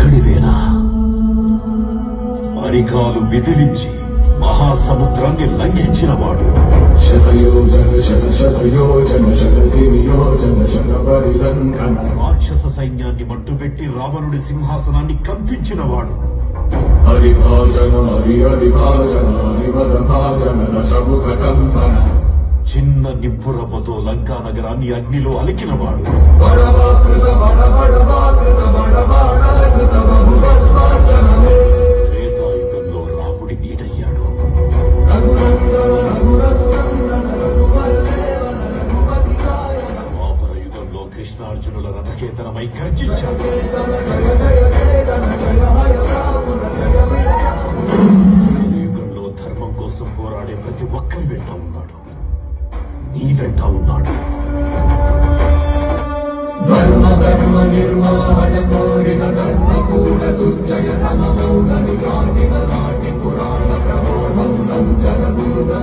ఒక్కడివేనా? అరికాలు విదిలించి మహాసముద్రాన్ని లంఘించినవాడు. రాక్షస సైన్యాన్ని మట్టుబెట్టి రావణుడి సింహాసనాన్ని కంపించినవాడు. చిన్న నిప్పురవ్వతో లంకా నగరాన్ని అగ్నిలో అలికినవాడు. త్రేతాయుగంలో రాముడి నీడయ్యాడు. ద్వాపర యుగంలో కృష్ణార్జునుల రథకేతనమై గర్జించాడు. యుగంలో ధర్మం కోసం పోరాడే ప్రతి ఒక్కరి వెంట ఉన్నాడు. నీ వెంట ఉన్నాడు. ధర్మ నిర్మాణ కోరిన ధర్మ కూడ దుర్జయ సమమౌనని చాటిన నాటి పురాణ ప్రబోధం జనగురుగా